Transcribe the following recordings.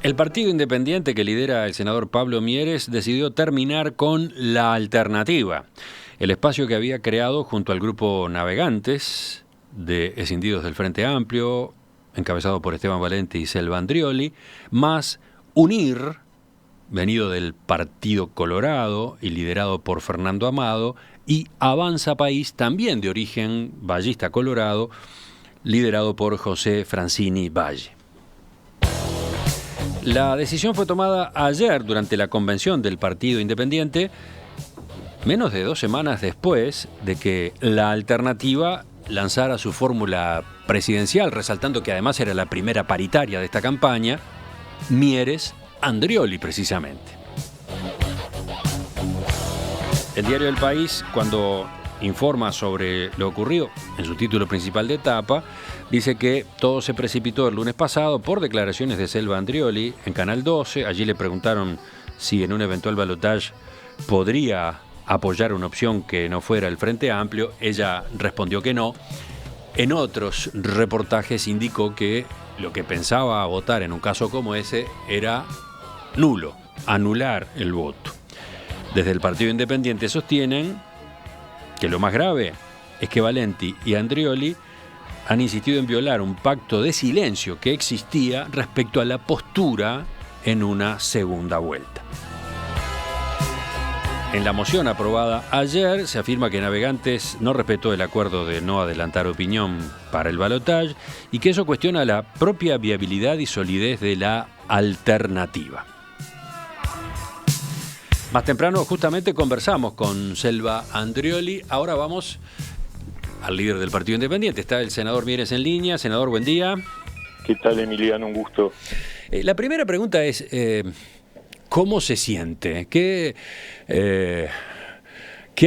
El partido independiente que lidera el senador Pablo Mieres decidió terminar con La Alternativa, el espacio que había creado junto al grupo Navegantes de Escindidos del Frente Amplio, encabezado por Esteban Valente y Selva Andrioli, más Unir, venido del Partido Colorado y liderado por Fernando Amado, y Avanza País, también de origen vallista colorado, liderado por José Francini Valle. La decisión fue tomada ayer durante la convención del Partido Independiente, menos de 2 semanas después de que La Alternativa lanzara su fórmula presidencial, resaltando que además era la primera paritaria de esta campaña, Mieres Andrioli precisamente. El diario El País, cuando informa sobre lo ocurrido en su título principal de etapa, dice que todo se precipitó el lunes pasado por declaraciones de Selva Andrioli en Canal 12. Allí le preguntaron si en un eventual balotaje podría apoyar una opción que no fuera el Frente Amplio. Ella respondió que no. En otros reportajes indicó que lo que pensaba votar en un caso como ese era nulo, anular el voto. Desde el Partido Independiente sostienen que lo más grave es que Valenti y Andrioli han insistido en violar un pacto de silencio que existía respecto a la postura en una segunda vuelta. En la moción aprobada ayer se afirma que Navegantes no respetó el acuerdo de no adelantar opinión para el balotaje y que eso cuestiona la propia viabilidad y solidez de la alternativa. Más temprano justamente conversamos con Selva Andrioli. Ahora vamos al líder del Partido Independiente. Está el senador Mieres en línea. Senador, buen día. ¿Qué tal, Emiliano? Un gusto. La primera pregunta es, ¿cómo se siente? ¿Qué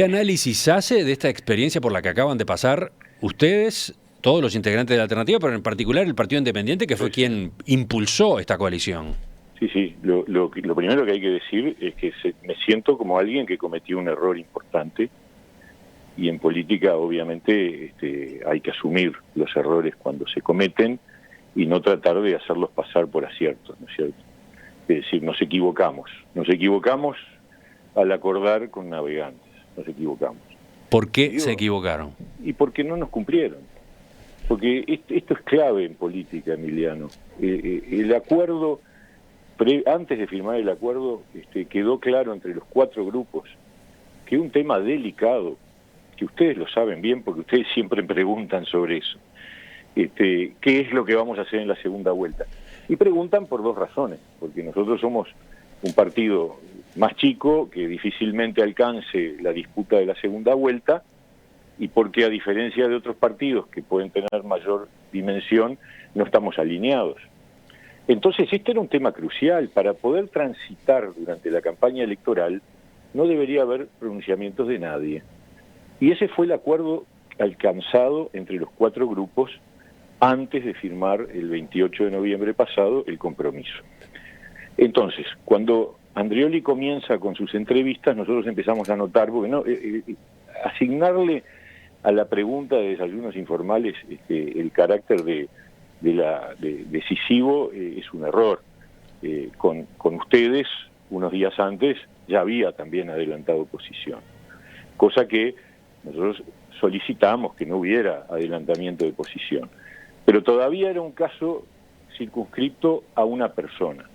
análisis hace de esta experiencia por la que acaban de pasar ustedes, todos los integrantes de la alternativa, pero en particular el Partido Independiente, que fue quien impulsó esta coalición? Sí. Lo primero que hay que decir es que me siento como alguien que cometió un error importante. Y en política, obviamente, hay que asumir los errores cuando se cometen y no tratar de hacerlos pasar por aciertos, ¿no es cierto? Es decir, nos equivocamos al acordar con Navegantes, nos equivocamos. ¿Por qué se equivocaron? Y porque no nos cumplieron. Porque esto es clave en política, Emiliano. El acuerdo, antes de firmar el acuerdo, quedó claro entre los 4 grupos que un tema delicado, que ustedes lo saben bien porque ustedes siempre preguntan sobre eso, qué es lo que vamos a hacer en la segunda vuelta. Y preguntan por 2 razones, porque nosotros somos un partido más chico que difícilmente alcance la disputa de la segunda vuelta y porque a diferencia de otros partidos que pueden tener mayor dimensión, no estamos alineados. Entonces este era un tema crucial. Para poder transitar durante la campaña electoral no debería haber pronunciamientos de nadie. Y ese fue el acuerdo alcanzado entre los 4 grupos antes de firmar el 28 de noviembre pasado el compromiso. Entonces, cuando Andrioli comienza con sus entrevistas, nosotros empezamos a notar, porque no, asignarle a la pregunta de desayunos informales el carácter de decisivo es un error. Con ustedes, unos días antes, ya había también adelantado posición, cosa que nosotros solicitamos que no hubiera adelantamiento de posición. Pero todavía era un caso circunscripto a una persona.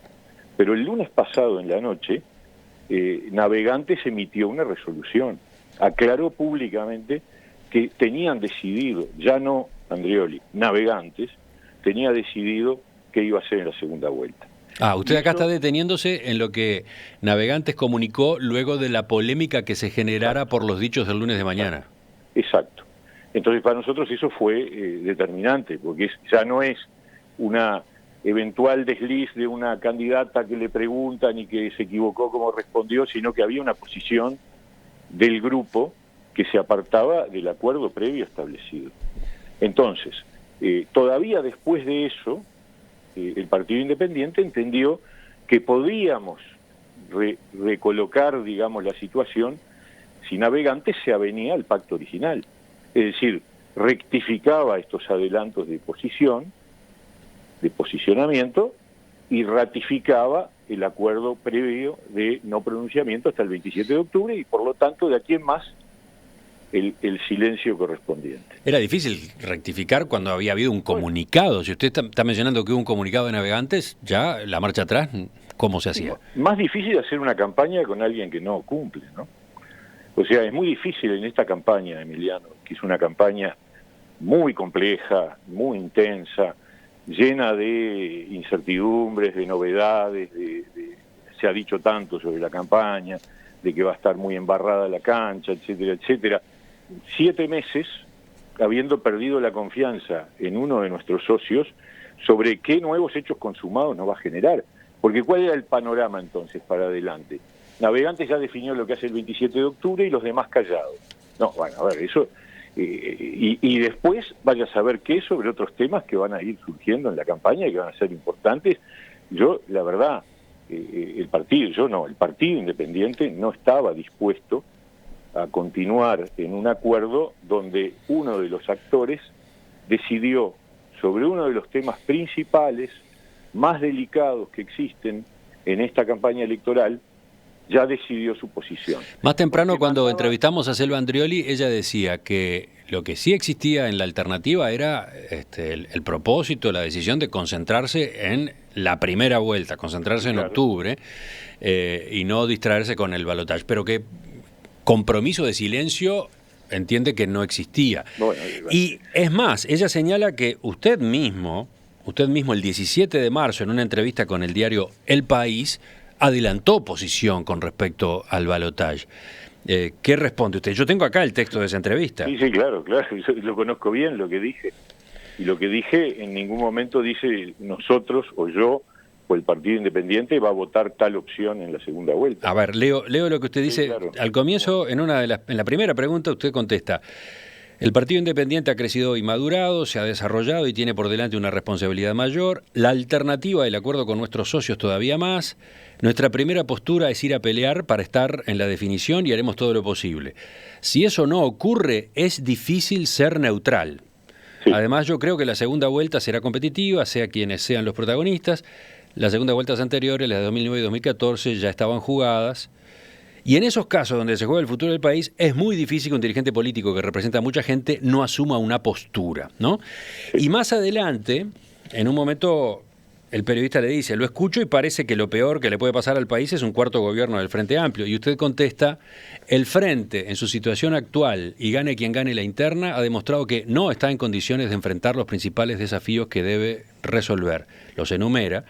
Pero el lunes pasado en la noche, Navegantes emitió una resolución. Aclaró públicamente que tenían decidido, ya no Andrioli, Navegantes, tenía decidido qué iba a hacer en la segunda vuelta. Usted acá está deteniéndose en lo que Navegantes comunicó luego de la polémica que se generara por los dichos del lunes de mañana. Exacto. Entonces para nosotros eso fue determinante, porque ya no es una eventual desliz de una candidata que le preguntan y que se equivocó como respondió, sino que había una posición del grupo que se apartaba del acuerdo previo establecido. Entonces, todavía después de eso, el Partido Independiente entendió que podíamos recolocar, digamos, la situación si Navegantes se avenía al pacto original. Es decir, rectificaba estos adelantos de posición, de posicionamiento, y ratificaba el acuerdo previo de no pronunciamiento hasta el 27 de octubre y por lo tanto de aquí en más el silencio correspondiente. Era difícil rectificar cuando había habido un comunicado. Si usted está mencionando que hubo un comunicado de Navegantes, ya la marcha atrás, ¿cómo se hacía? Más difícil hacer una campaña con alguien que no cumple, ¿no? O sea, es muy difícil en esta campaña, Emiliano, que es una campaña muy compleja, muy intensa, llena de incertidumbres, de novedades, se ha dicho tanto sobre la campaña, de que va a estar muy embarrada la cancha, etcétera, etcétera. 7 meses habiendo perdido la confianza en uno de nuestros socios sobre qué nuevos hechos consumados nos va a generar. Porque ¿cuál era el panorama entonces para adelante? Navegantes ya definió lo que hace el 27 de octubre y los demás callados. No, bueno, a ver, eso... y después vaya a saber qué sobre otros temas que van a ir surgiendo en la campaña y que van a ser importantes. Yo, la verdad, el Partido Independiente no estaba dispuesto a continuar en un acuerdo donde uno de los actores decidió sobre uno de los temas principales, más delicados que existen en esta campaña electoral, ya decidió su posición. Más temprano, cuando entrevistamos a Selva Andrioli, ella decía que lo que sí existía en la alternativa era el propósito, la decisión de concentrarse en la primera vuelta, concentrarse en octubre y no distraerse con el balotaje, pero que compromiso de silencio entiende que no existía. Bueno, y es más, ella señala que usted mismo el 17 de marzo, en una entrevista con el diario El País, adelantó posición con respecto al balotaje. ¿Qué responde usted? Yo tengo acá el texto de esa entrevista. Sí, claro, yo lo conozco bien lo que dije. Y lo que dije en ningún momento dice nosotros o yo o el Partido Independiente va a votar tal opción en la segunda vuelta. A ver, leo lo que usted dice. Sí, claro. Al comienzo, en la primera pregunta, usted contesta: el Partido Independiente ha crecido y madurado, se ha desarrollado y tiene por delante una responsabilidad mayor. La alternativa, el acuerdo con nuestros socios, todavía más. Nuestra primera postura es ir a pelear para estar en la definición y haremos todo lo posible. Si eso no ocurre, es difícil ser neutral. Sí. Además, yo creo que la segunda vuelta será competitiva, sea quienes sean los protagonistas. Las segundas vueltas anteriores, las de 2009 y 2014, ya estaban jugadas. Y en esos casos donde se juega el futuro del país, es muy difícil que un dirigente político que representa a mucha gente no asuma una postura, ¿no? Y más adelante, en un momento, el periodista le dice: lo escucho y parece que lo peor que le puede pasar al país es un cuarto gobierno del Frente Amplio. Y usted contesta: el Frente, en su situación actual, y gane quien gane la interna, ha demostrado que no está en condiciones de enfrentar los principales desafíos que debe resolver. Los enumera,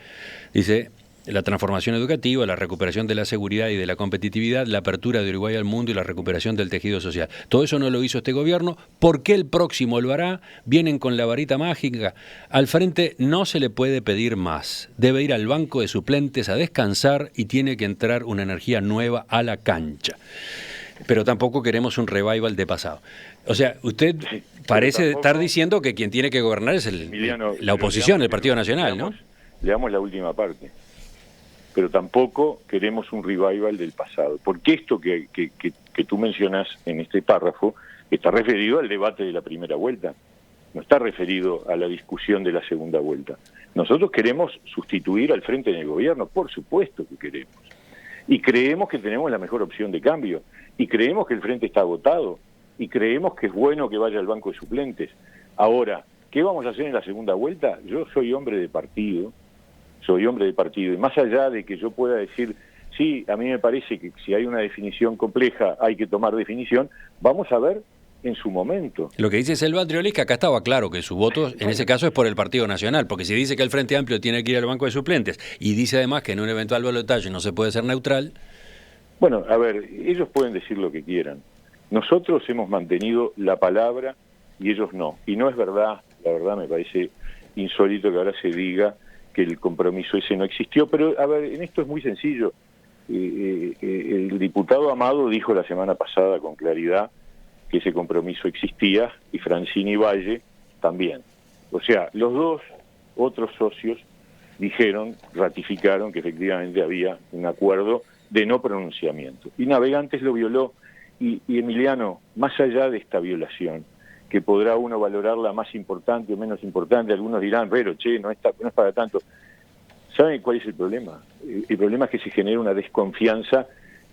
dice: la transformación educativa, la recuperación de la seguridad y de la competitividad, la apertura de Uruguay al mundo y la recuperación del tejido social. Todo eso no lo hizo este gobierno. ¿Por qué el próximo lo hará? Vienen con la varita mágica. Al Frente no se le puede pedir más. Debe ir al banco de suplentes a descansar y tiene que entrar una energía nueva a la cancha. Pero tampoco queremos un revival de pasado. O sea, usted parece estar diciendo que quien tiene que gobernar es la oposición, el Partido Nacional, ¿no? Leamos la última parte. Pero tampoco queremos un revival del pasado. Porque esto que tú mencionas en este párrafo está referido al debate de la primera vuelta, no está referido a la discusión de la segunda vuelta. Nosotros queremos sustituir al Frente en el gobierno, por supuesto que queremos. Y creemos que tenemos la mejor opción de cambio. Y creemos que el Frente está agotado. Y creemos que es bueno que vaya al banco de suplentes. Ahora, ¿qué vamos a hacer en la segunda vuelta? Yo soy hombre de partido. Y más allá de que yo pueda decir, sí, a mí me parece que si hay una definición compleja hay que tomar definición, vamos a ver en su momento. Lo que dice Selva Andrioli es que acá estaba claro que su voto en ese caso es por el Partido Nacional, porque si dice que el Frente Amplio tiene que ir al banco de suplentes y dice además que en un eventual balotaje no se puede ser neutral. Bueno, a ver, ellos pueden decir lo que quieran. Nosotros hemos mantenido la palabra y ellos no. Y no es verdad, la verdad me parece insólito que ahora se diga que el compromiso ese no existió, pero a ver, en esto es muy sencillo. El diputado Amado dijo la semana pasada con claridad que ese compromiso existía y Francini Valle también. O sea, los dos otros socios ratificaron que efectivamente había un acuerdo de no pronunciamiento. Y Navegantes lo violó y Emiliano, más allá de esta violación, que podrá uno valorarla más importante o menos importante, algunos dirán, pero no es para tanto. ¿Saben cuál es el problema? El problema es que se genera una desconfianza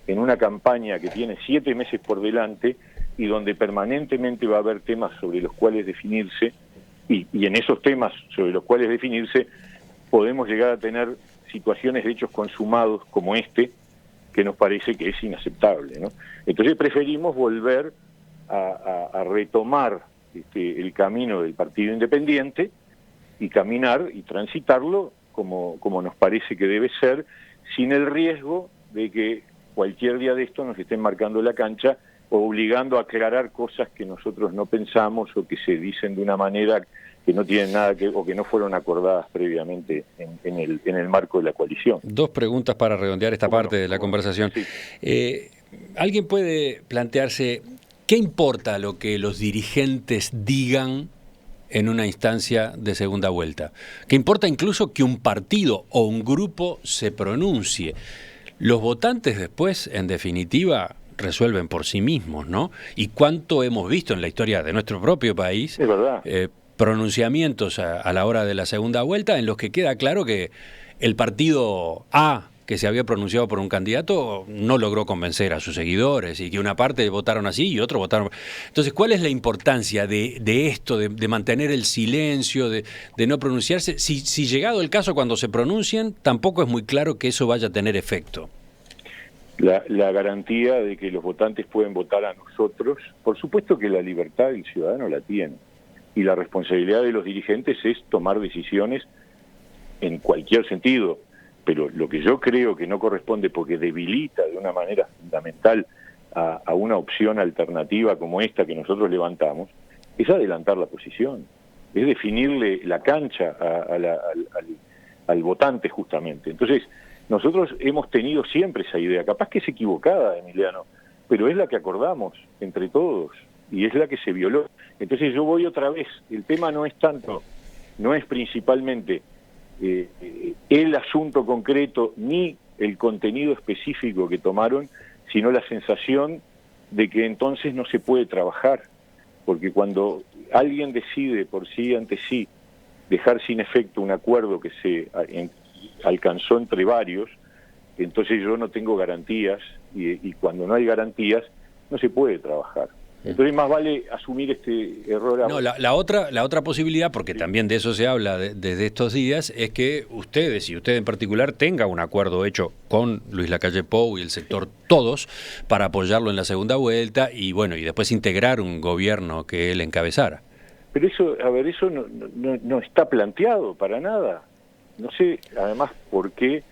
en una campaña que tiene 7 meses por delante y donde permanentemente va a haber temas sobre los cuales definirse, y en esos temas sobre los cuales definirse podemos llegar a tener situaciones de hechos consumados como este, que nos parece que es inaceptable, ¿no? Entonces preferimos volver a retomar el camino del partido independiente y caminar y transitarlo como nos parece que debe ser, sin el riesgo de que cualquier día de esto nos estén marcando la cancha o obligando a aclarar cosas que nosotros no pensamos o que se dicen de una manera que no tienen nada que o que no fueron acordadas previamente en el marco de la coalición. 2 preguntas para redondear esta parte de la conversación. Sí. ¿Alguien puede plantearse qué importa lo que los dirigentes digan en una instancia de segunda vuelta? ¿Qué importa incluso que un partido o un grupo se pronuncie? Los votantes después, en definitiva, resuelven por sí mismos, ¿no? Y cuánto hemos visto en la historia de nuestro propio país, es verdad, pronunciamientos a la hora de la segunda vuelta en los que queda claro que el partido A, que se había pronunciado por un candidato, no logró convencer a sus seguidores y que una parte votaron así y otros votaron. Entonces, ¿cuál es la importancia de esto, de mantener el silencio, de no pronunciarse? Si llegado el caso, cuando se pronuncian, tampoco es muy claro que eso vaya a tener efecto. La garantía de que los votantes pueden votar a nosotros, por supuesto que la libertad del ciudadano la tiene, y la responsabilidad de los dirigentes es tomar decisiones en cualquier sentido, pero lo que yo creo que no corresponde porque debilita de una manera fundamental a una opción alternativa como esta que nosotros levantamos, es adelantar la posición, es definirle la cancha al votante justamente. Entonces, nosotros hemos tenido siempre esa idea, capaz que es equivocada, Emiliano, pero es la que acordamos entre todos y es la que se violó. Entonces yo voy otra vez, el tema no es principalmente el asunto concreto ni el contenido específico que tomaron, sino la sensación de que entonces no se puede trabajar, porque cuando alguien decide por sí ante sí dejar sin efecto un acuerdo que se alcanzó entre varios, entonces yo no tengo garantías y cuando no hay garantías no se puede trabajar. Entonces más vale asumir este error. No, la otra posibilidad, porque también de eso se habla desde estos días, es que ustedes, y usted en particular, tenga un acuerdo hecho con Luis Lacalle Pou y el sector todos para apoyarlo en la segunda vuelta y bueno, y después integrar un gobierno que él encabezara. Pero eso, a ver, eso no está planteado para nada. No sé, además, por qué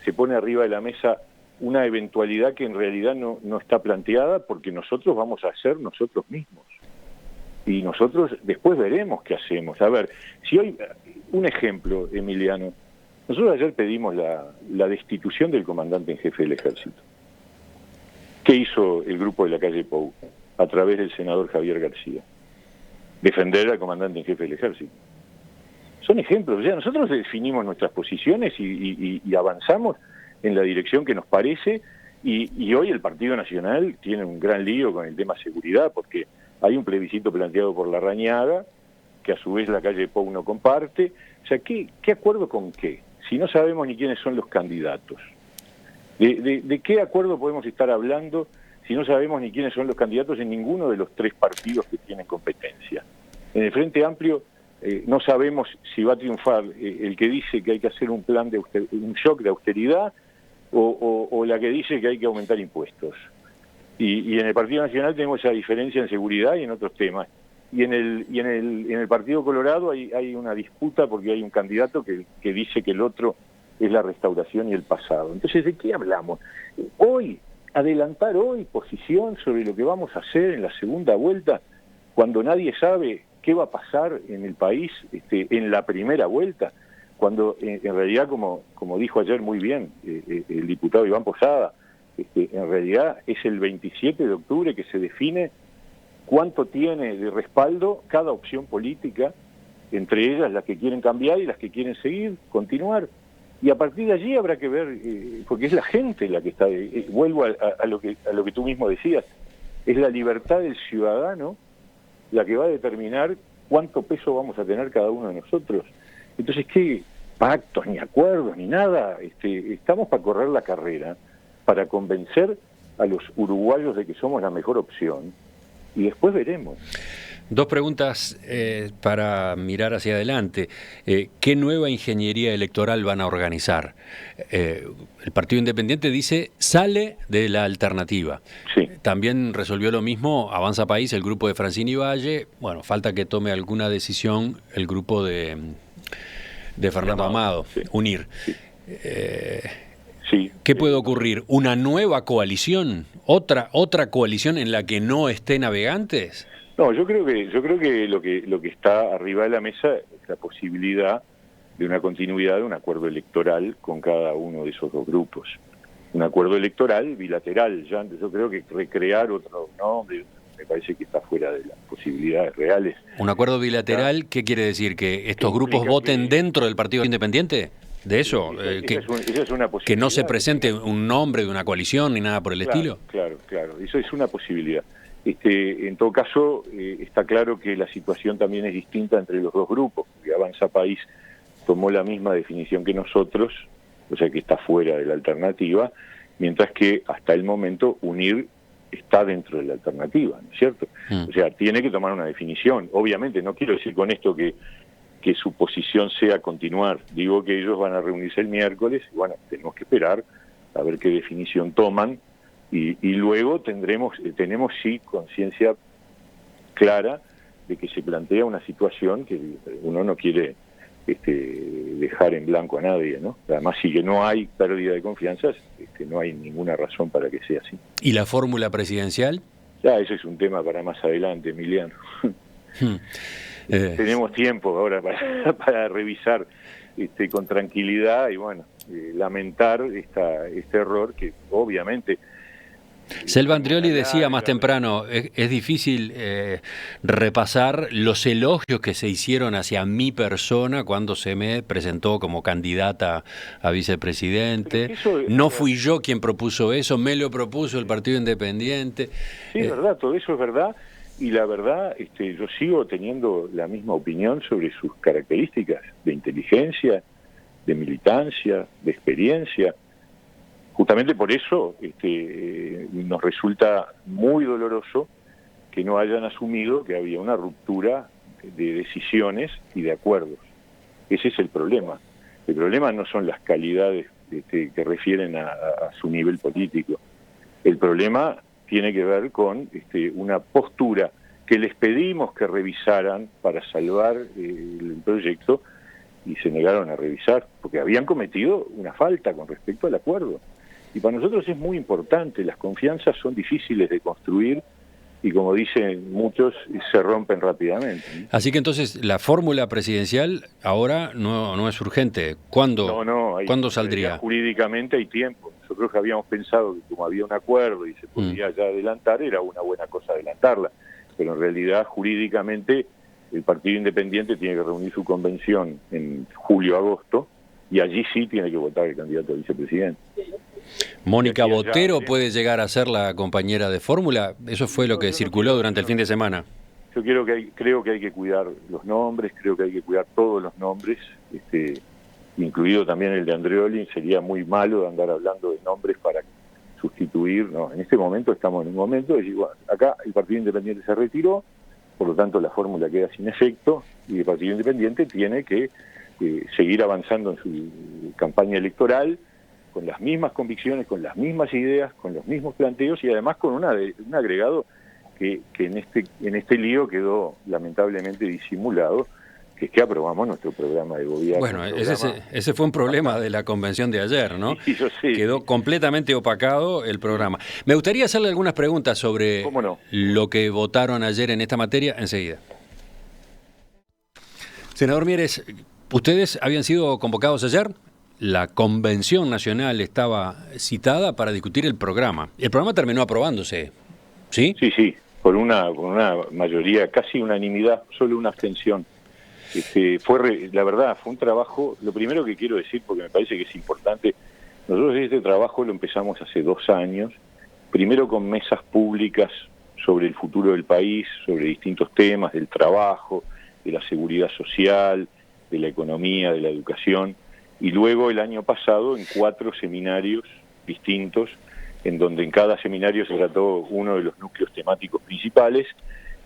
se pone arriba de la mesa una eventualidad que en realidad no está planteada, porque nosotros vamos a ser nosotros mismos. Y nosotros después veremos qué hacemos. A ver, si hoy, un ejemplo, Emiliano, nosotros ayer pedimos la destitución del comandante en jefe del Ejército. ¿Qué hizo el grupo de Lacalle Pou a través del senador Javier García? Defender al comandante en jefe del Ejército. Son ejemplos, o sea, nosotros definimos nuestras posiciones y avanzamos en la dirección que nos parece, y hoy el Partido Nacional tiene un gran lío con el tema seguridad, porque hay un plebiscito planteado por Larrañaga, que a su vez Lacalle Pou no comparte. O sea, ¿qué acuerdo con qué? Si no sabemos ni quiénes son los candidatos. ¿De qué acuerdo podemos estar hablando si no sabemos ni quiénes son los candidatos en ninguno de los 3 partidos que tienen competencia? En el Frente Amplio no sabemos si va a triunfar el que dice que hay que hacer un plan un shock de austeridad o la que dice que hay que aumentar impuestos. Y en el Partido Nacional tenemos esa diferencia en seguridad y en otros temas. Y en el Partido Colorado hay una disputa porque hay un candidato que dice que el otro es la restauración y el pasado. Entonces, ¿de qué hablamos? Adelantar hoy posición sobre lo que vamos a hacer en la segunda vuelta, cuando nadie sabe qué va a pasar en el país en la primera vuelta, cuando en realidad, como dijo ayer muy bien el diputado Iván Posada, en realidad es el 27 de octubre que se define cuánto tiene de respaldo cada opción política, entre ellas las que quieren cambiar y las que quieren continuar. Y a partir de allí habrá que ver, porque es la gente la que está, vuelvo a lo que tú mismo decías, es la libertad del ciudadano la que va a determinar cuánto peso vamos a tener cada uno de nosotros. Entonces, ¿qué pactos, ni acuerdos, ni nada. Estamos para correr la carrera, para convencer a los uruguayos de que somos la mejor opción, y después veremos. Dos preguntas para mirar hacia adelante. ¿Qué nueva ingeniería electoral van a organizar? El Partido Independiente dice, sale de la alternativa. Sí. También resolvió lo mismo Avanza País, el grupo de Francini Valle. Bueno, falta que tome alguna decisión el grupo de Fernando Amado, sí. UNIR. Sí. Sí. ¿Qué puede ocurrir? ¿Una nueva coalición? ¿Otra coalición en la que no esté Navegantes? No, yo creo que lo que está arriba de la mesa es la posibilidad de una continuidad de un acuerdo electoral con cada uno de esos dos grupos. Un acuerdo electoral bilateral. Yo creo que recrear otro nombre me parece que está fuera de las posibilidades reales. ¿Un acuerdo bilateral qué quiere decir? ¿Que estos grupos voten dentro del Partido Independiente? ¿De eso? Esa es una posibilidad. ¿Que no se presente un nombre de una coalición ni nada por el estilo? Claro. Eso es una posibilidad. En todo caso, está claro que la situación también es distinta entre los dos grupos, porque Avanza País tomó la misma definición que nosotros, o sea que está fuera de la alternativa, mientras que hasta el momento UNIR está dentro de la alternativa, ¿no es cierto? O sea, tiene que tomar una definición. Obviamente, no quiero decir con esto que su posición sea continuar. Digo que ellos van a reunirse el miércoles, y bueno, tenemos que esperar a ver qué definición toman, y luego tenemos sí conciencia clara de que se plantea una situación que uno no quiere dejar en blanco a nadie, ¿no? Además, si que no hay pérdida de confianza, no hay ninguna razón para que sea así. ¿Y la fórmula presidencial? Ya, eso es un tema para más adelante, Emiliano. Tenemos tiempo ahora para revisar con tranquilidad y, bueno, lamentar este error que obviamente... Selva Andrioli decía más temprano, es difícil repasar los elogios que se hicieron hacia mi persona cuando se me presentó como candidata a vicepresidente. No fui yo quien propuso eso, me lo propuso el Partido Independiente. Sí, es verdad, todo eso es verdad. Y la verdad, yo sigo teniendo la misma opinión sobre sus características de inteligencia, de militancia, de experiencia. Justamente por eso nos resulta muy doloroso que no hayan asumido que había una ruptura de decisiones y de acuerdos. Ese es el problema. El problema no son las calidades que refieren a su nivel político. El problema tiene que ver con una postura que les pedimos que revisaran para salvar el proyecto y se negaron a revisar, porque habían cometido una falta con respecto al acuerdo. Y para nosotros es muy importante, las confianzas son difíciles de construir y, como dicen muchos, se rompen rápidamente. Así que entonces la fórmula presidencial ahora no es urgente. ¿Cuándo saldría? Jurídicamente hay tiempo. Nosotros habíamos pensado que como había un acuerdo y se podía ya adelantar, era una buena cosa adelantarla. Pero en realidad, jurídicamente, el Partido Independiente tiene que reunir su convención en julio-agosto y allí sí tiene que votar el candidato a vicepresidente. ¿Mónica Botero puede llegar a ser la compañera de fórmula? Eso fue lo que circuló durante el fin de semana. Yo creo que hay que cuidar los nombres, creo que hay que cuidar todos los nombres, incluido también el de Andrioli. Sería muy malo andar hablando de nombres para sustituir. No, en este momento estamos en un momento de decir, bueno, acá el Partido Independiente se retiró, por lo tanto la fórmula queda sin efecto y el Partido Independiente tiene que seguir avanzando en su campaña electoral con las mismas convicciones, con las mismas ideas, con los mismos planteos y además con un agregado que en este lío quedó lamentablemente disimulado, que es que aprobamos nuestro programa de gobierno. Bueno, ese fue un problema de la convención de ayer, ¿no? Sí, yo sé. Quedó completamente opacado el programa. Me gustaría hacerle algunas preguntas sobre lo que votaron ayer en esta materia enseguida. Senador Mieres, ¿ustedes habían sido convocados ayer? La Convención Nacional estaba citada para discutir el programa. El programa terminó aprobándose, ¿sí? Sí, por una mayoría, casi unanimidad, solo una abstención. La verdad, fue un trabajo. Lo primero que quiero decir, porque me parece que es importante, nosotros este trabajo lo empezamos hace 2 años, primero con mesas públicas sobre el futuro del país, sobre distintos temas, del trabajo, de la seguridad social, de la economía, de la educación. y luego el año pasado en 4 seminarios distintos, en donde en cada seminario se trató uno de los núcleos temáticos principales,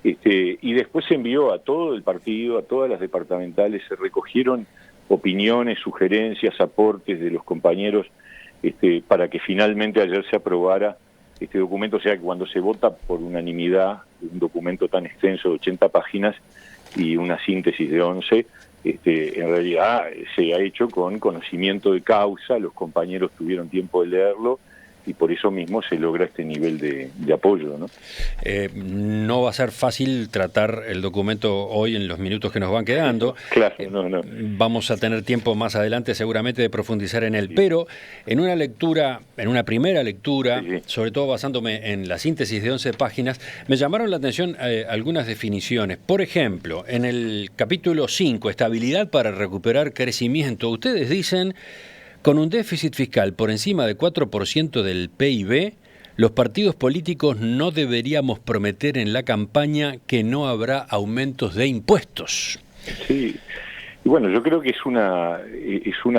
y después se envió a todo el partido, a todas las departamentales, se recogieron opiniones, sugerencias, aportes de los compañeros, para que finalmente ayer se aprobara este documento. O sea que cuando se vota por unanimidad un documento tan extenso de 80 páginas y una síntesis de 11, en realidad se ha hecho con conocimiento de causa, los compañeros tuvieron tiempo de leerlo, y por eso mismo se logra este nivel de apoyo, ¿no? No va a ser fácil tratar el documento hoy en los minutos que nos van quedando. Claro, no. Vamos a tener tiempo más adelante seguramente de profundizar en él, Sí. pero en una lectura, en una primera lectura, Sí. sobre todo basándome en la síntesis de 11 páginas, me llamaron la atención algunas definiciones. Por ejemplo, en el capítulo 5, estabilidad para recuperar crecimiento, ustedes dicen: con un déficit fiscal por encima de 4% del PIB, los partidos políticos no deberíamos prometer en la campaña que no habrá aumentos de impuestos. Sí, y bueno, yo creo que es una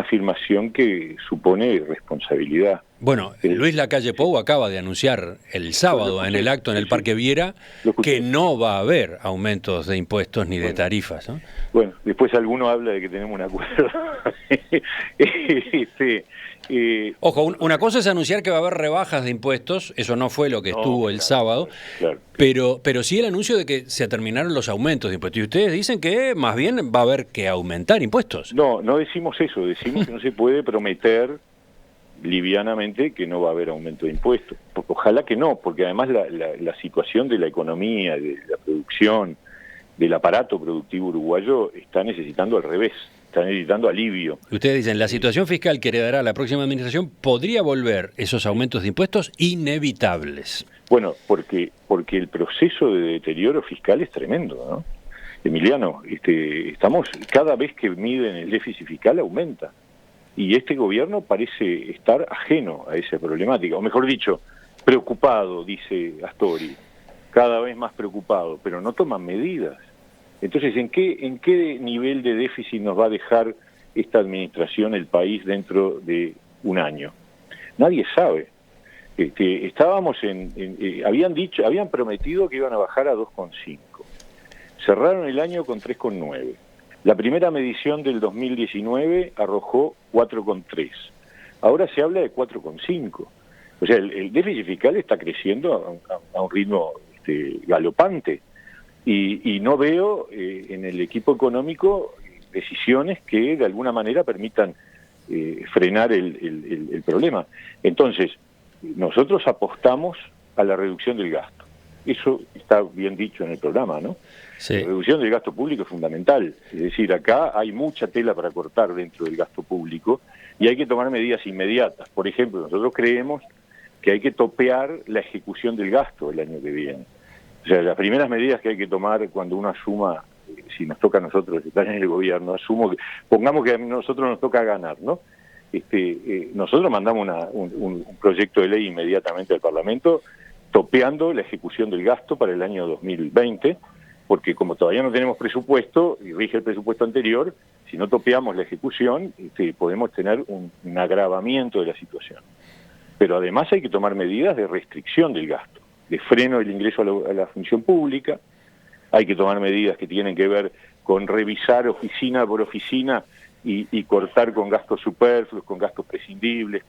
afirmación que supone responsabilidad. Bueno, Luis Lacalle Pou acaba de anunciar el sábado en el acto en el Parque Viera que no va a haber aumentos de impuestos ni de tarifas, ¿no? Bueno, después alguno habla de que tenemos un acuerdo. Ojo, una cosa es anunciar que va a haber rebajas de impuestos, eso no fue lo que estuvo el sábado, claro. Pero sí el anuncio de que se terminaron los aumentos de impuestos. Y ustedes dicen que más bien va a haber que aumentar impuestos. No decimos eso, decimos que no se puede prometer livianamente que no va a haber aumento de impuestos. Ojalá que no, porque además la situación de la economía, de la producción, del aparato productivo uruguayo está necesitando al revés, está necesitando alivio. Ustedes dicen, la situación fiscal que heredará la próxima administración podría volver esos aumentos de impuestos inevitables. Bueno, porque el proceso de deterioro fiscal es tremendo, ¿no? Emiliano, estamos, cada vez que miden el déficit fiscal aumenta. Y este gobierno parece estar ajeno a esa problemática, o mejor dicho, preocupado, dice Astori, cada vez más preocupado, pero no toman medidas. Entonces, ¿en qué nivel de déficit nos va a dejar esta administración, el país, dentro de un año? Nadie sabe. Estábamos habían prometido que iban a bajar a 2,5. Cerraron el año con 3,9. La primera medición del 2019 arrojó 4,3. Ahora se habla de 4,5. O sea, el déficit fiscal está creciendo a un ritmo galopante. Y no veo en el equipo económico decisiones que de alguna manera permitan frenar el problema. Entonces, nosotros apostamos a la reducción del gasto. Eso está bien dicho en el programa, ¿no? Sí. La reducción del gasto público es fundamental. Es decir, acá hay mucha tela para cortar dentro del gasto público y hay que tomar medidas inmediatas. Por ejemplo, nosotros creemos que hay que topear la ejecución del gasto el año que viene. O sea, las primeras medidas que hay que tomar cuando uno asuma, si nos toca a nosotros estar en el gobierno, pongamos que a nosotros nos toca ganar, ¿no? Nosotros mandamos un proyecto de ley inmediatamente al Parlamento topeando la ejecución del gasto para el año 2020, porque como todavía no tenemos presupuesto y rige el presupuesto anterior, si no topeamos la ejecución, podemos tener un agravamiento de la situación. Pero además hay que tomar medidas de restricción del gasto, de freno del ingreso a la función pública. Hay que tomar medidas que tienen que ver con revisar oficina por oficina y cortar con gastos superfluos, con gastos prescindibles,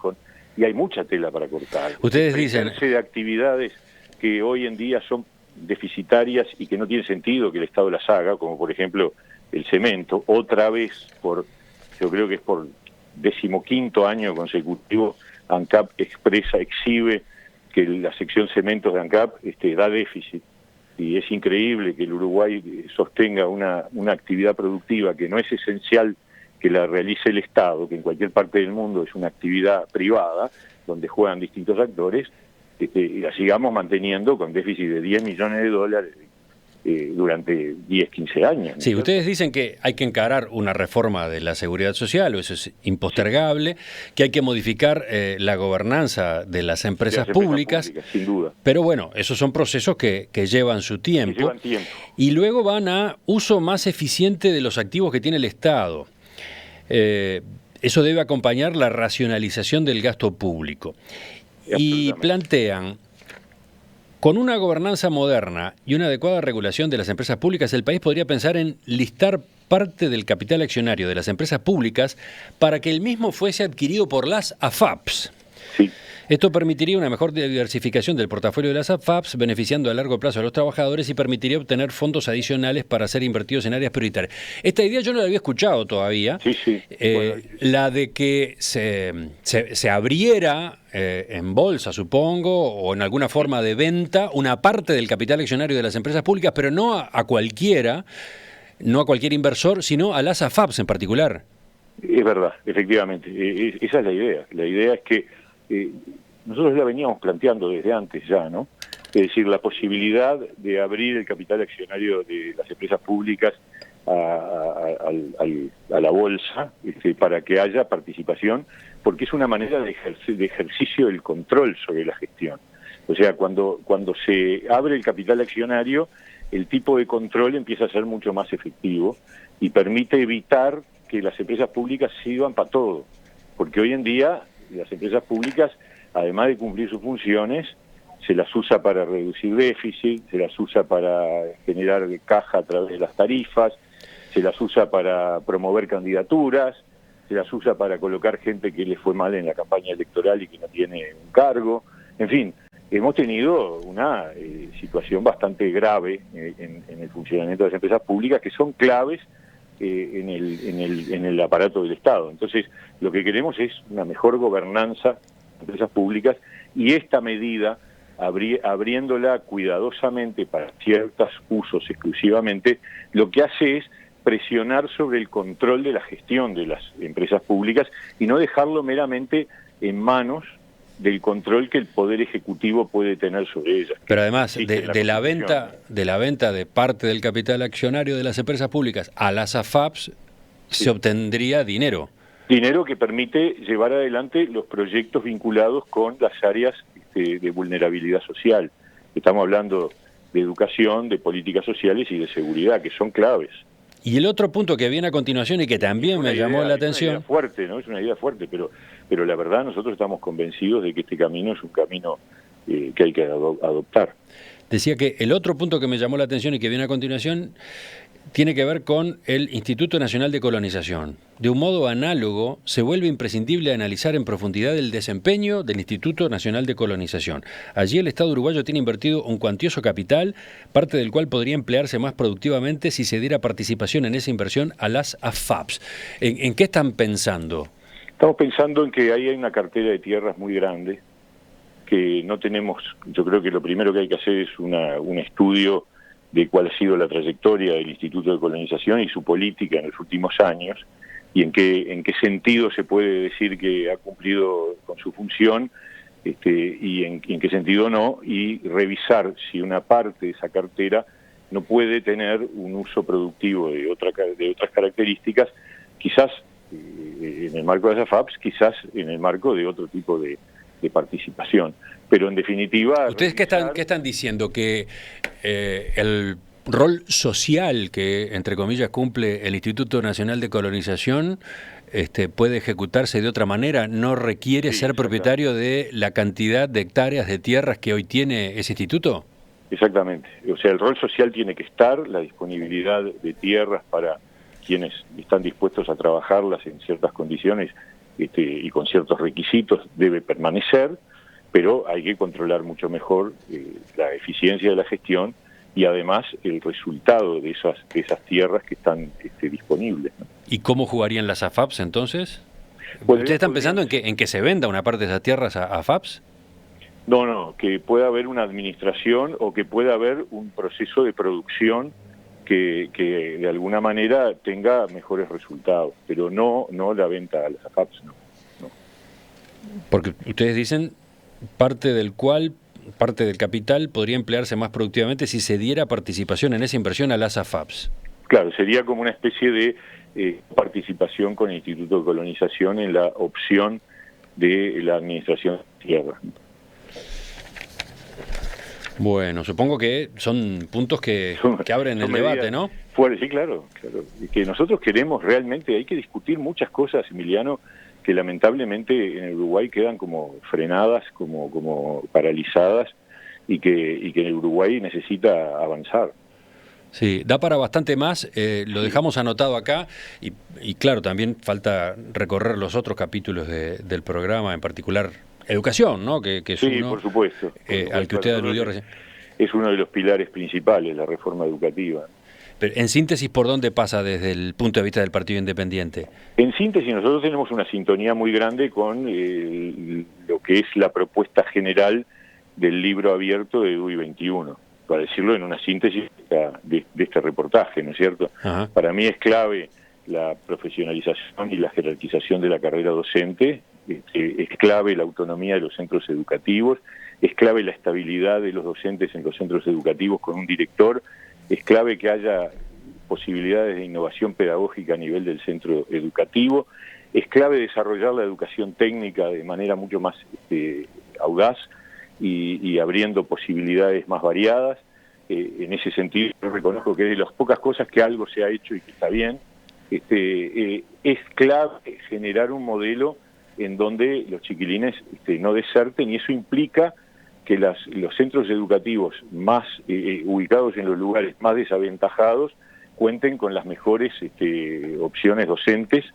y hay mucha tela para cortar. Ustedes dicen de actividades que hoy en día son deficitarias y que no tiene sentido que el Estado las haga, como por ejemplo el cemento. Otra vez, yo creo que es por 15º año consecutivo, ANCAP exhibe que la sección cementos de ANCAP da déficit. Y es increíble que el Uruguay sostenga una actividad productiva que no es esencial que la realice el Estado, que en cualquier parte del mundo es una actividad privada, donde juegan distintos actores, y la sigamos manteniendo con déficit de $10 millones durante 10, 15 años. ¿No? Sí, ustedes dicen que hay que encarar una reforma de la seguridad social, o eso es impostergable, que hay que modificar la gobernanza de las empresas públicas, sin duda. Pero bueno, esos son procesos que llevan su tiempo. Y luego van a uso más eficiente de los activos que tiene el Estado. eso debe acompañar la racionalización del gasto público. Y plantean, con una gobernanza moderna y una adecuada regulación de las empresas públicas, el país podría pensar en listar parte del capital accionario de las empresas públicas para que el mismo fuese adquirido por las AFAPs. Sí. Esto permitiría una mejor diversificación del portafolio de las AFAPs, beneficiando a largo plazo a los trabajadores y permitiría obtener fondos adicionales para ser invertidos en áreas prioritarias. Esta idea yo no la había escuchado todavía, Sí. Bueno, la de que se abriera en bolsa, supongo, o en alguna forma de venta, una parte del capital accionario de las empresas públicas, pero no a cualquiera, no a cualquier inversor, sino a las AFAPs en particular. Es verdad, efectivamente. Esa es la idea. La idea es que nosotros la veníamos planteando desde antes ya, ¿no? Es decir, la posibilidad de abrir el capital accionario de las empresas públicas a la bolsa, para que haya participación, porque es una manera de ejercicio del control sobre la gestión. O sea, cuando se abre el capital accionario, el tipo de control empieza a ser mucho más efectivo y permite evitar que las empresas públicas sirvan para todo, porque hoy en día las empresas públicas, además de cumplir sus funciones, se las usa para reducir déficit, se las usa para generar caja a través de las tarifas, se las usa para promover candidaturas, se las usa para colocar gente que les fue mal en la campaña electoral y que no tiene un cargo. En fin, hemos tenido una situación bastante grave en el funcionamiento de las empresas públicas, que son claves en el aparato del Estado. Entonces, lo que queremos es una mejor gobernanza de empresas públicas, y esta medida, abriéndola cuidadosamente para ciertos usos exclusivamente, lo que hace es presionar sobre el control de la gestión de las empresas públicas y no dejarlo meramente en manos del control que el Poder Ejecutivo puede tener sobre ellas. Pero además de la venta de parte del capital accionario de las empresas públicas a las AFAPs, se obtendría dinero. Dinero que permite llevar adelante los proyectos vinculados con las áreas de vulnerabilidad social. Estamos hablando de educación, de políticas sociales y de seguridad, que son claves. Y el otro punto que viene a continuación y que también me llamó la atención... Es una idea fuerte, ¿no? Es una idea fuerte, pero la verdad nosotros estamos convencidos de que este camino es un camino que hay que adoptar. Decía que el otro punto que me llamó la atención y que viene a continuación tiene que ver con el Instituto Nacional de Colonización. De un modo análogo, se vuelve imprescindible analizar en profundidad el desempeño del Instituto Nacional de Colonización. Allí el Estado uruguayo tiene invertido un cuantioso capital, parte del cual podría emplearse más productivamente si se diera participación en esa inversión a las AFAPs. ¿En qué están pensando? Estamos pensando en que ahí hay una cartera de tierras muy grande, que no tenemos. Yo creo que lo primero que hay que hacer es un estudio de cuál ha sido la trayectoria del Instituto de Colonización y su política en los últimos años, y en qué sentido se puede decir que ha cumplido con su función, y en qué sentido no, y revisar si una parte de esa cartera no puede tener un uso productivo de otras características, quizás en el marco de las AFAPs, quizás en el marco de otro tipo de participación. Pero en definitiva... ¿Ustedes qué están diciendo? ¿Que el rol social que, entre comillas, cumple el Instituto Nacional de Colonización puede ejecutarse de otra manera? ¿No requiere ser propietario de la cantidad de hectáreas de tierras que hoy tiene ese instituto? Exactamente. O sea, el rol social tiene que estar, la disponibilidad de tierras para quienes están dispuestos a trabajarlas en ciertas condiciones y con ciertos requisitos debe permanecer, pero hay que controlar mucho mejor la eficiencia de la gestión y además el resultado de esas tierras que están disponibles, ¿no? ¿Y cómo jugarían las AFAPs entonces? Pues, ¿ustedes están pensando en que se venda una parte de esas tierras a AFAPs? No, que pueda haber una administración o que pueda haber un proceso de producción que de alguna manera tenga mejores resultados, pero no la venta a las AFAPs, no. Porque ustedes dicen parte del capital podría emplearse más productivamente si se diera participación en esa inversión a las AFAPs. Claro, sería como una especie de participación con el Instituto de Colonización en la opción de la administración de tierra. Bueno, supongo que son puntos que abren el debate, ¿no? Sí, claro. Y que nosotros queremos realmente, hay que discutir muchas cosas, Emiliano, que lamentablemente en el Uruguay quedan como frenadas, como paralizadas, y que el Uruguay necesita avanzar. Sí, da para bastante más, lo dejamos anotado acá y claro, también falta recorrer los otros capítulos del programa, en particular educación, ¿no? Que es sí, uno, por supuesto. Al que usted aludió recién. Es uno de los pilares principales, la reforma educativa. Pero en síntesis, ¿por dónde pasa desde el punto de vista del Partido Independiente? En síntesis, nosotros tenemos una sintonía muy grande con lo que es la propuesta general del libro abierto de DUI 21, para decirlo en una síntesis de este reportaje, ¿no es cierto? Ajá. Para mí es clave la profesionalización y la jerarquización de la carrera docente, es clave la autonomía de los centros educativos, es clave la estabilidad de los docentes en los centros educativos con un director, es clave que haya posibilidades de innovación pedagógica a nivel del centro educativo, es clave desarrollar la educación técnica de manera mucho más audaz y abriendo posibilidades más variadas. En ese sentido, yo reconozco que de las pocas cosas que algo se ha hecho y que está bien, es clave generar un modelo en donde los chiquilines no deserten, y eso implica que los centros educativos más ubicados en los lugares más desaventajados cuenten con las mejores opciones docentes.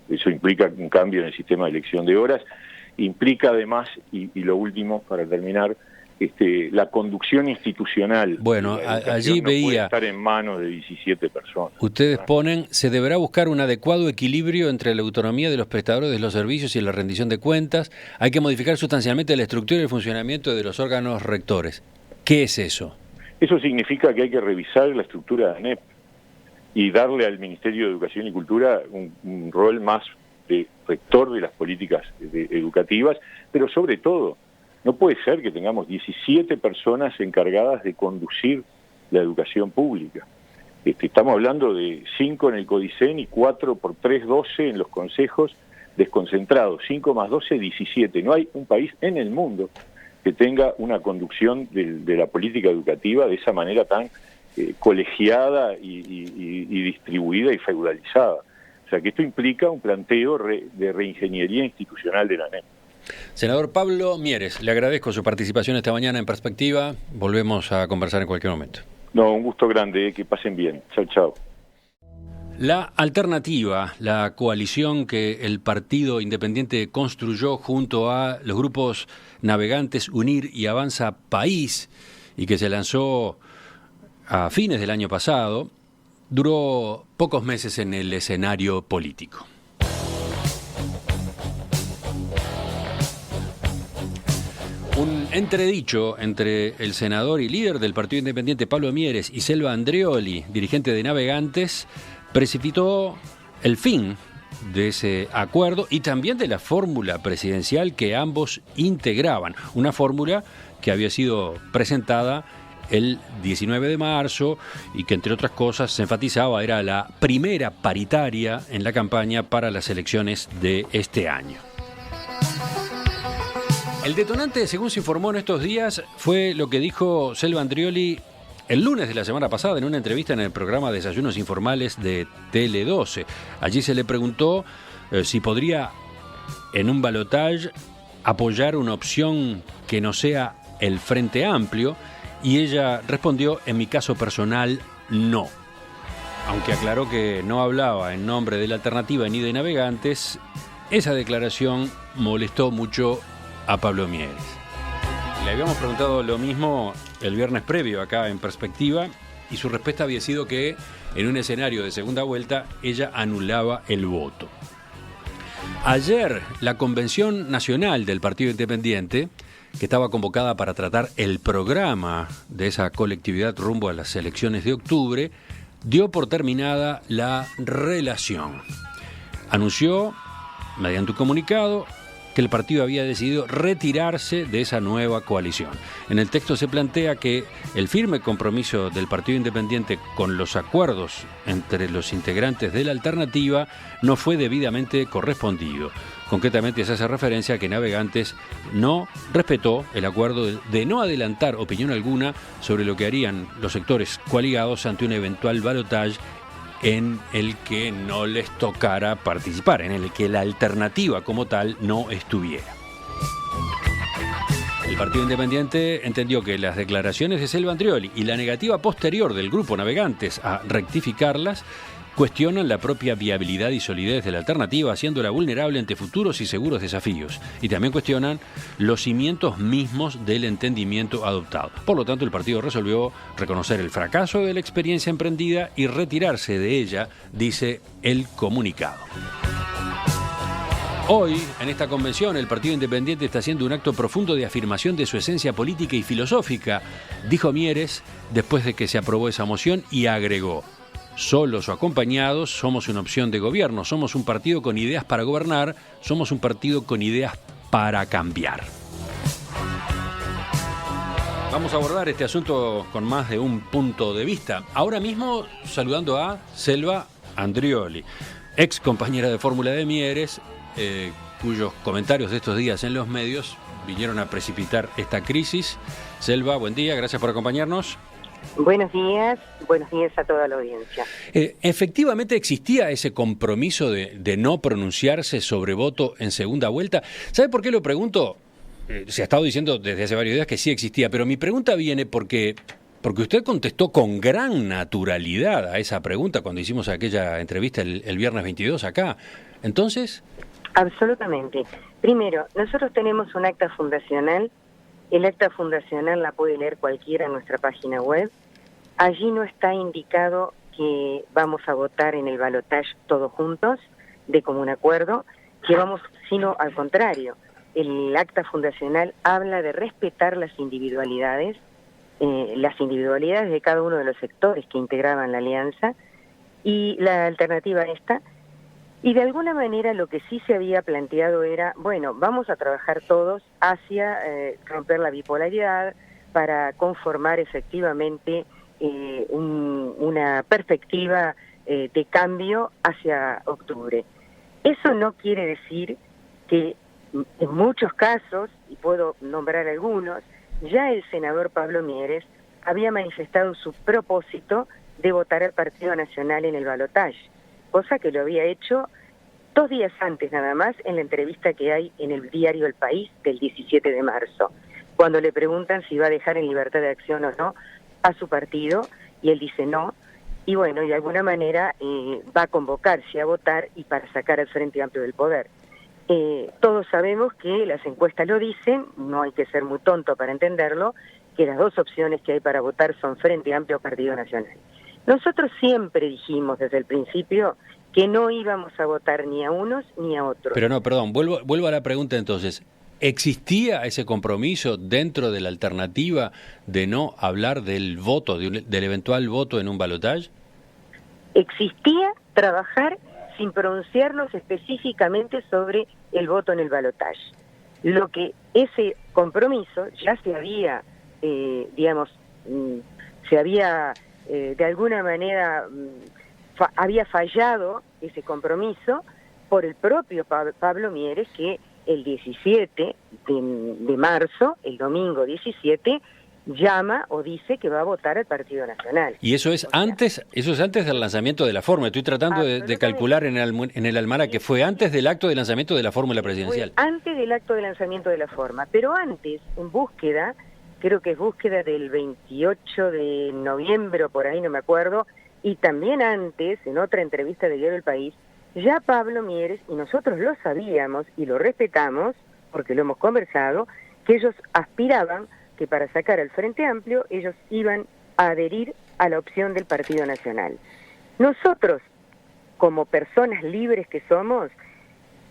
Eso implica un cambio en el sistema de elección de horas, implica además, y lo último para terminar, la conducción institucional. Bueno, allí no veía... puede estar en manos de 17 personas. Ustedes ponen, se deberá buscar un adecuado equilibrio entre la autonomía de los prestadores de los servicios y la rendición de cuentas. Hay que modificar sustancialmente la estructura y el funcionamiento de los órganos rectores. ¿Qué es eso? Eso significa que hay que revisar la estructura de ANEP y darle al Ministerio de Educación y Cultura un rol más de rector de las políticas educativas, pero sobre todo, no puede ser que tengamos 17 personas encargadas de conducir la educación pública. Estamos hablando de 5 en el CODICEN y 4 por 3, 12 en los consejos desconcentrados. 5 más 12, 17. No hay un país en el mundo que tenga una conducción de la política educativa de esa manera tan colegiada y distribuida y feudalizada. O sea que esto implica un planteo de reingeniería institucional de la ANEP. Senador Pablo Mieres, le agradezco su participación esta mañana en Perspectiva. Volvemos a conversar en cualquier momento. No, un gusto grande, que pasen bien. Chau, chau. La alternativa, la coalición que el Partido Independiente construyó junto a los grupos Navegantes, Unir y Avanza País, y que se lanzó a fines del año pasado, duró pocos meses en el escenario político. Un entredicho entre el senador y líder del Partido Independiente Pablo Mieres y Selva Andrioli, dirigente de Navegantes, precipitó el fin de ese acuerdo y también de la fórmula presidencial que ambos integraban. Una fórmula que había sido presentada el 19 de marzo y que, entre otras cosas, se enfatizaba era la primera paritaria en la campaña para las elecciones de este año. El detonante, según se informó en estos días, fue lo que dijo Selva Andrioli el lunes de la semana pasada en una entrevista en el programa Desayunos Informales de Tele12. Allí se le preguntó si podría, en un balotaje, apoyar una opción que no sea el Frente Amplio, y ella respondió: en mi caso personal, no. Aunque aclaró que no hablaba en nombre de la alternativa ni de Navegantes, esa declaración molestó mucho a Pablo Mieres. Le habíamos preguntado lo mismo el viernes previo acá en Perspectiva, y su respuesta había sido que en un escenario de segunda vuelta ella anulaba el voto. Ayer la Convención Nacional del Partido Independiente, que estaba convocada para tratar el programa de esa colectividad rumbo a las elecciones de octubre, dio por terminada la relación. Anunció, mediante un comunicado, que el partido había decidido retirarse de esa nueva coalición. En el texto se plantea que el firme compromiso del Partido Independiente con los acuerdos entre los integrantes de la alternativa no fue debidamente correspondido. Concretamente se hace referencia a que Navegantes no respetó el acuerdo de no adelantar opinión alguna sobre lo que harían los sectores coaligados ante un eventual balotaje en el que no les tocara participar, en el que la alternativa como tal no estuviera. El Partido Independiente entendió que las declaraciones de Selva Andrioli y la negativa posterior del grupo Navegantes a rectificarlas cuestionan la propia viabilidad y solidez de la alternativa, haciéndola vulnerable ante futuros y seguros desafíos. Y también cuestionan los cimientos mismos del entendimiento adoptado. Por lo tanto, el partido resolvió reconocer el fracaso de la experiencia emprendida y retirarse de ella, dice el comunicado. Hoy, en esta convención, el Partido Independiente está haciendo un acto profundo de afirmación de su esencia política y filosófica, dijo Mieres después de que se aprobó esa moción, y agregó: solos o acompañados, somos una opción de gobierno, somos un partido con ideas para gobernar, somos un partido con ideas para cambiar. Vamos a abordar este asunto con más de un punto de vista. Ahora mismo saludando a Selva Andrioli, ex compañera de fórmula de Mieres, cuyos comentarios de estos días en los medios vinieron a precipitar esta crisis. Selva, buen día, gracias por acompañarnos. Buenos días a toda la audiencia. ¿Efectivamente existía ese compromiso de no pronunciarse sobre voto en segunda vuelta? ¿Sabe por qué lo pregunto? Se ha estado diciendo desde hace varios días que sí existía, pero mi pregunta viene porque usted contestó con gran naturalidad a esa pregunta cuando hicimos aquella entrevista el viernes 22 acá. Entonces... Absolutamente. Primero, nosotros tenemos un acta fundacional. El acta fundacional la puede leer cualquiera en nuestra página web. Allí no está indicado que vamos a votar en el balotaje todos juntos, de común acuerdo, sino al contrario. El acta fundacional habla de respetar las individualidades de cada uno de los sectores que integraban la alianza, y la alternativa esta. Y de alguna manera lo que sí se había planteado era, bueno, vamos a trabajar todos hacia romper la bipolaridad para conformar efectivamente una perspectiva de cambio hacia octubre. Eso no quiere decir que en muchos casos, y puedo nombrar algunos, ya el senador Pablo Mieres había manifestado su propósito de votar al Partido Nacional en el balotaje, cosa que lo había hecho 2 días antes nada más en la entrevista que hay en el diario El País del 17 de marzo, cuando le preguntan si va a dejar en libertad de acción o no a su partido, y él dice no, y bueno, de alguna manera va a convocarse a votar y para sacar al Frente Amplio del poder. Todos sabemos que las encuestas lo dicen, no hay que ser muy tonto para entenderlo, que las 2 opciones que hay para votar son Frente Amplio o Partido Nacional. Nosotros siempre dijimos desde el principio que no íbamos a votar ni a unos ni a otros. Pero no, perdón, vuelvo a la pregunta entonces. ¿Existía ese compromiso dentro de la alternativa de no hablar del voto, del eventual voto en un balotaje? Existía trabajar sin pronunciarnos específicamente sobre el voto en el balotaje. Lo que ese compromiso ya se había, de alguna manera, había fallado ese compromiso por el propio Pablo Mieres, que el 17 de marzo, el domingo 17, llama o dice que va a votar al Partido Nacional. Y eso es antes del lanzamiento de la fórmula. Estoy tratando de calcular en el almanaque, que fue antes del acto de lanzamiento de la fórmula presidencial. Fue antes del acto de lanzamiento de la forma, pero antes, en búsqueda, creo que es búsqueda del 28 de noviembre, o por ahí no me acuerdo, y también antes, en otra entrevista de Diario El País, ya Pablo Mieres, y nosotros lo sabíamos y lo respetamos, porque lo hemos conversado, que ellos aspiraban que para sacar al Frente Amplio ellos iban a adherir a la opción del Partido Nacional. Nosotros, como personas libres que somos,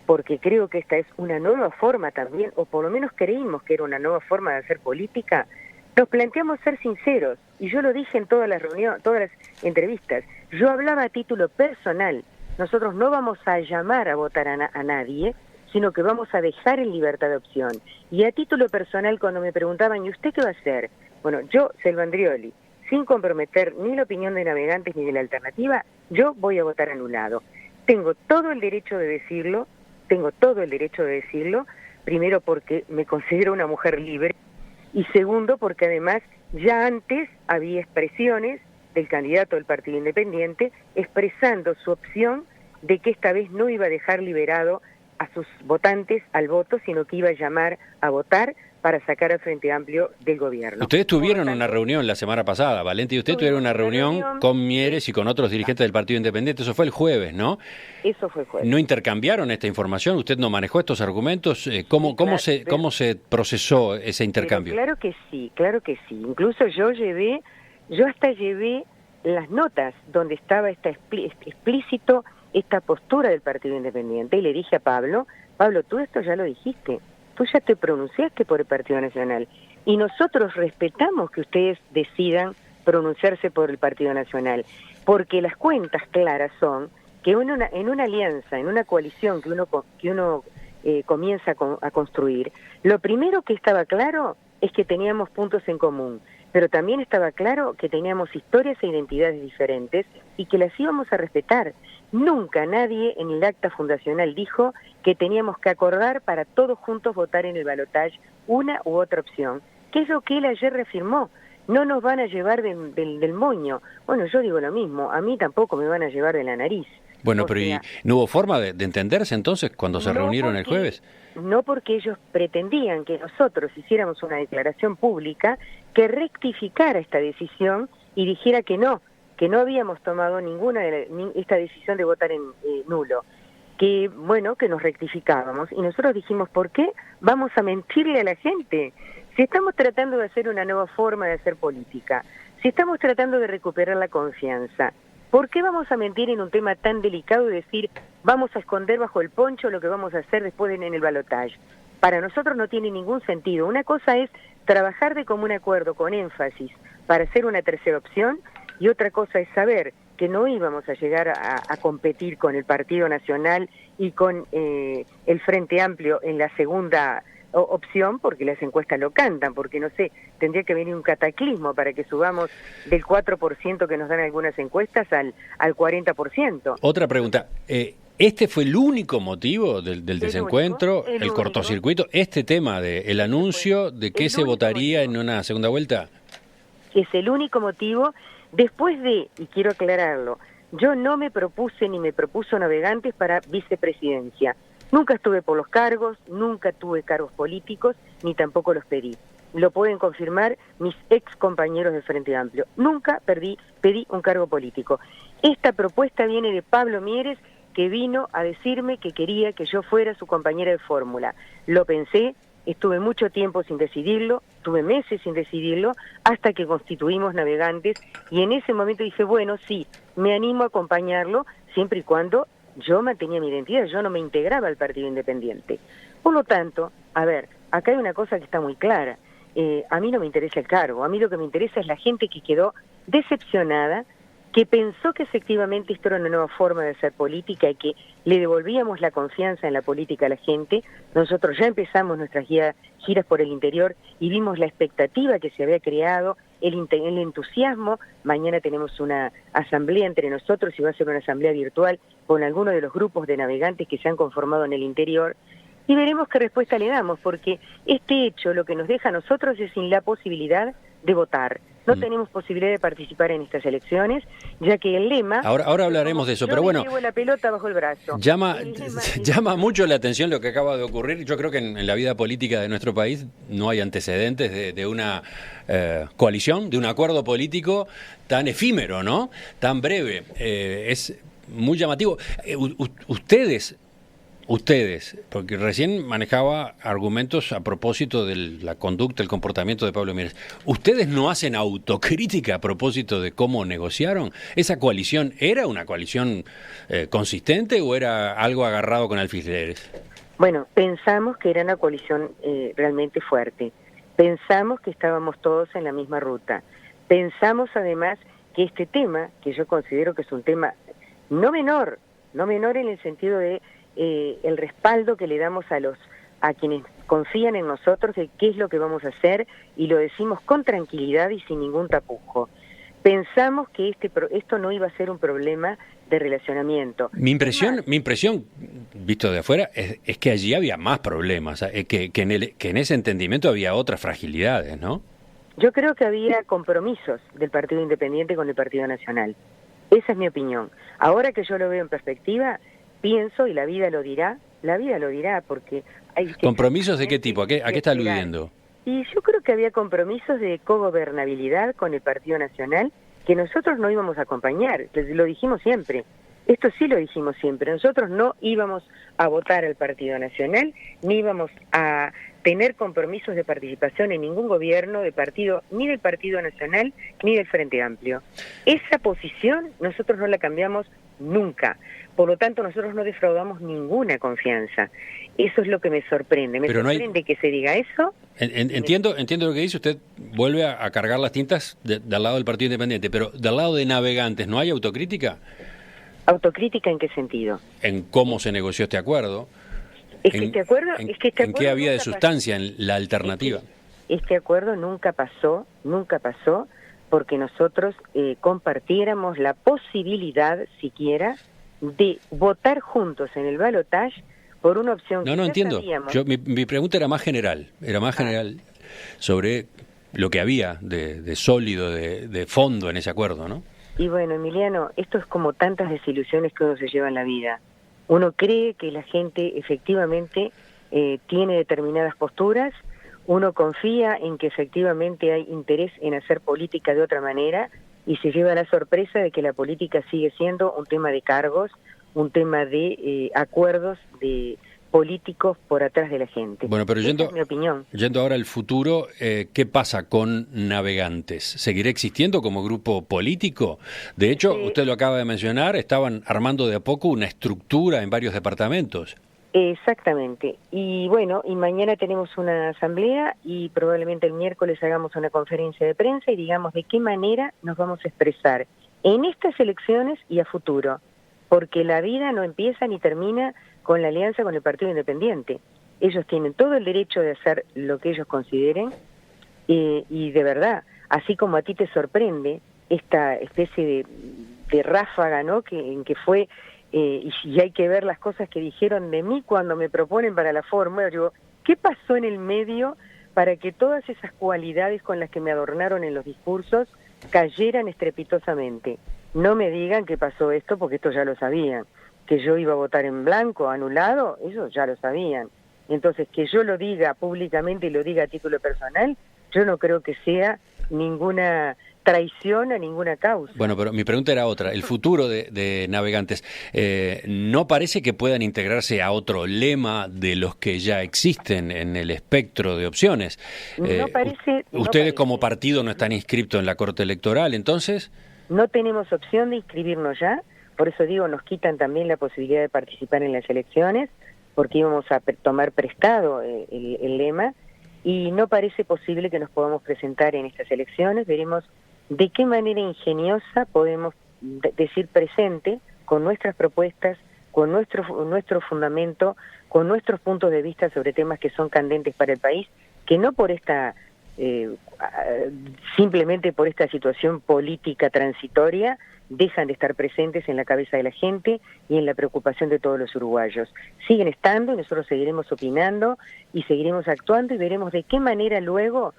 porque creo que esta es una nueva forma también, o por lo menos creímos que era una nueva forma de hacer política, nos planteamos ser sinceros, y yo lo dije en todas las reuniones, todas las entrevistas. Yo hablaba a título personal. Nosotros no vamos a llamar a votar a nadie, sino que vamos a dejar en libertad de opción. Y a título personal, cuando me preguntaban, ¿y usted qué va a hacer? Bueno, yo, Selva Andrioli, sin comprometer ni la opinión de Navegantes ni de la alternativa, yo voy a votar anulado. Tengo todo el derecho de decirlo, primero porque me considero una mujer libre, y segundo porque además ya antes había expresiones del candidato del Partido Independiente expresando su opción de que esta vez no iba a dejar liberado a sus votantes al voto, sino que iba a llamar a votar para sacar al Frente Amplio del gobierno. Ustedes tuvieron una reunión la semana pasada, Valente y usted tuvieron una reunión con Mieres y con otros dirigentes del Partido Independiente, eso fue el jueves, ¿no? Eso fue el jueves. ¿No intercambiaron esta información? ¿Usted no manejó estos argumentos? ¿Cómo se procesó ese intercambio? Claro que sí. Incluso yo hasta llevé las notas donde estaba explícito esta postura del Partido Independiente y le dije a Pablo, tú esto ya lo dijiste, tú ya te pronunciaste por el Partido Nacional y nosotros respetamos que ustedes decidan pronunciarse por el Partido Nacional, porque las cuentas claras son que en una alianza, en una coalición que uno comienza a construir, lo primero que estaba claro es que teníamos puntos en común, pero también estaba claro que teníamos historias e identidades diferentes y que las íbamos a respetar. Nunca nadie en el acta fundacional dijo que teníamos que acordar para todos juntos votar en el balotaje una u otra opción, que es lo que él ayer reafirmó. No nos van a llevar del moño. Bueno, yo digo lo mismo, a mí tampoco me van a llevar de la nariz. Bueno, pero ¿y no hubo forma de entenderse entonces cuando se reunieron el jueves? No, porque ellos pretendían que nosotros hiciéramos una declaración pública que rectificara esta decisión y dijera que no habíamos tomado esta decisión de votar en nulo, que nos rectificábamos. Y nosotros dijimos, ¿por qué vamos a mentirle a la gente? Si estamos tratando de hacer una nueva forma de hacer política, si estamos tratando de recuperar la confianza, ¿por qué vamos a mentir en un tema tan delicado y decir, vamos a esconder bajo el poncho lo que vamos a hacer después en el balotaje? Para nosotros no tiene ningún sentido. Una cosa es trabajar de común acuerdo, con énfasis, para hacer una tercera opción, y otra cosa es saber que no íbamos a llegar a competir con el Partido Nacional y con el Frente Amplio en la segunda opción, porque las encuestas lo cantan, porque no sé, tendría que venir un cataclismo para que subamos del 4% que nos dan algunas encuestas al 40%. Otra pregunta, ¿este fue el único motivo del desencuentro, el cortocircuito, este tema del anuncio de que se votaría en una segunda vuelta? Es el único motivo, después de, y quiero aclararlo, yo no me propuse ni me propuso Navegantes para vicepresidencia. Nunca estuve por los cargos, nunca tuve cargos políticos, ni tampoco los pedí. Lo pueden confirmar mis ex compañeros del Frente Amplio. Nunca pedí un cargo político. Esta propuesta viene de Pablo Mieres, que vino a decirme que quería que yo fuera su compañera de fórmula. Lo pensé, estuve mucho tiempo sin decidirlo, tuve meses sin decidirlo, hasta que constituimos Navegantes, y en ese momento dije, bueno, sí, me animo a acompañarlo, siempre y cuando yo mantenía mi identidad, yo no me integraba al Partido Independiente. Por lo tanto, acá hay una cosa que está muy clara. A mí no me interesa el cargo, a mí lo que me interesa es la gente que quedó decepcionada, que pensó que efectivamente esto era una nueva forma de hacer política y que le devolvíamos la confianza en la política a la gente. Nosotros ya empezamos nuestras giras por el interior y vimos la expectativa que se había creado, el entusiasmo. Mañana tenemos una asamblea entre nosotros y va a ser una asamblea virtual con algunos de los grupos de navegantes que se han conformado en el interior, y veremos qué respuesta le damos, porque este hecho lo que nos deja a nosotros es sin la posibilidad de votar. No tenemos posibilidad de participar en estas elecciones, ya que el lema... Ahora hablaremos de eso, pero bueno... Yo llevo la pelota bajo el brazo. Llama mucho la atención lo que acaba de ocurrir. Yo creo que en la vida política de nuestro país no hay antecedentes de una coalición, de un acuerdo político tan efímero, ¿no? Tan breve. Es muy llamativo. Ustedes, porque recién manejaba argumentos a propósito de la conducta, el comportamiento de Pablo Mieres. ¿Ustedes no hacen autocrítica a propósito de cómo negociaron? ¿Esa coalición era una coalición consistente o era algo agarrado con alfileres? Bueno, pensamos que era una coalición realmente fuerte. Pensamos que estábamos todos en la misma ruta. Pensamos además que este tema, que yo considero que es un tema no menor en el sentido de el respaldo que le damos a quienes confían en nosotros de qué es lo que vamos a hacer, y lo decimos con tranquilidad y sin ningún tapujo. Pensamos que esto no iba a ser un problema de relacionamiento. Mi impresión, visto de afuera, es que allí había más problemas, que en ese entendimiento había otras fragilidades, ¿no? Yo creo que había compromisos del Partido Independiente con el Partido Nacional. Esa es mi opinión. Ahora que yo lo veo en perspectiva, pienso, y la vida lo dirá, porque hay... ¿Compromisos de qué tipo? ¿A qué está aludiendo? Y yo creo que había compromisos de cogobernabilidad con el Partido Nacional que nosotros no íbamos a acompañar. Lo dijimos siempre. Esto sí lo dijimos siempre. Nosotros no íbamos a votar al Partido Nacional, ni íbamos a tener compromisos de participación en ningún gobierno de partido, ni del Partido Nacional, ni del Frente Amplio. Esa posición nosotros no la cambiamos nunca. Por lo tanto, nosotros no defraudamos ninguna confianza. Eso es lo que me sorprende. Me sorprende que se diga eso. Entiendo lo que dice. Usted vuelve a cargar las tintas del lado del Partido Independiente, pero del lado de Navegantes, ¿no hay autocrítica? ¿Autocrítica en qué sentido? En cómo se negoció este acuerdo. ¿En qué había de sustancia en la alternativa? Este acuerdo nunca pasó porque nosotros compartiéramos la posibilidad siquiera de votar juntos en el balotaje por una opción que no entiendo. Mi pregunta era más general, sobre lo que había de sólido, de fondo en ese acuerdo, ¿no? Y bueno, Emiliano, esto es como tantas desilusiones que uno se lleva en la vida. Uno cree que la gente efectivamente tiene determinadas posturas, uno confía en que efectivamente hay interés en hacer política de otra manera, y se lleva la sorpresa de que la política sigue siendo un tema de cargos, un tema de acuerdos de políticos por atrás de la gente. Bueno, pero esa es mi opinión. Yendo ahora al futuro, ¿qué pasa con Navegantes? ¿Seguirá existiendo como grupo político? De hecho, usted lo acaba de mencionar, estaban armando de a poco una estructura en varios departamentos. Exactamente. Y bueno, y mañana tenemos una asamblea y probablemente el miércoles hagamos una conferencia de prensa y digamos de qué manera nos vamos a expresar en estas elecciones y a futuro, porque la vida no empieza ni termina con la alianza con el Partido Independiente. Ellos tienen todo el derecho de hacer lo que ellos consideren, y de verdad, así como a ti te sorprende esta especie de ráfaga, ¿no?, en que fue... y hay que ver las cosas que dijeron de mí cuando me proponen para la fórmula. Digo, ¿qué pasó en el medio para que todas esas cualidades con las que me adornaron en los discursos cayeran estrepitosamente? No me digan que pasó esto, porque esto ya lo sabían. Que yo iba a votar en blanco, anulado, eso ya lo sabían. Entonces, que yo lo diga públicamente y lo diga a título personal, yo no creo que sea ninguna traición a ninguna causa. Bueno, pero mi pregunta era otra. El futuro de Navegantes, ¿no parece que puedan integrarse a otro lema de los que ya existen en el espectro de opciones? No parece. ¿Ustedes como partido no están inscritos en la Corte Electoral, entonces? No tenemos opción de inscribirnos ya, por eso digo, nos quitan también la posibilidad de participar en las elecciones, porque íbamos a tomar prestado el lema, y no parece posible que nos podamos presentar en estas elecciones. Veremos de qué manera ingeniosa podemos decir presente con nuestras propuestas, con nuestro fundamento, con nuestros puntos de vista sobre temas que son candentes para el país, que no por simplemente por esta situación política transitoria dejan de estar presentes en la cabeza de la gente y en la preocupación de todos los uruguayos. Siguen estando, y nosotros seguiremos opinando y seguiremos actuando, y veremos de qué manera luego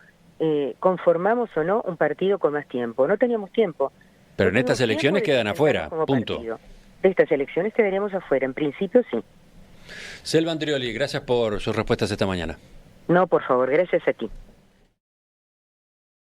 conformamos o no un partido con más tiempo. No teníamos tiempo. Pero en estas elecciones quedan afuera, punto. Partido. De estas elecciones quedaremos afuera, en principio sí. Selva Andrioli, gracias por sus respuestas esta mañana. No, por favor, gracias a ti.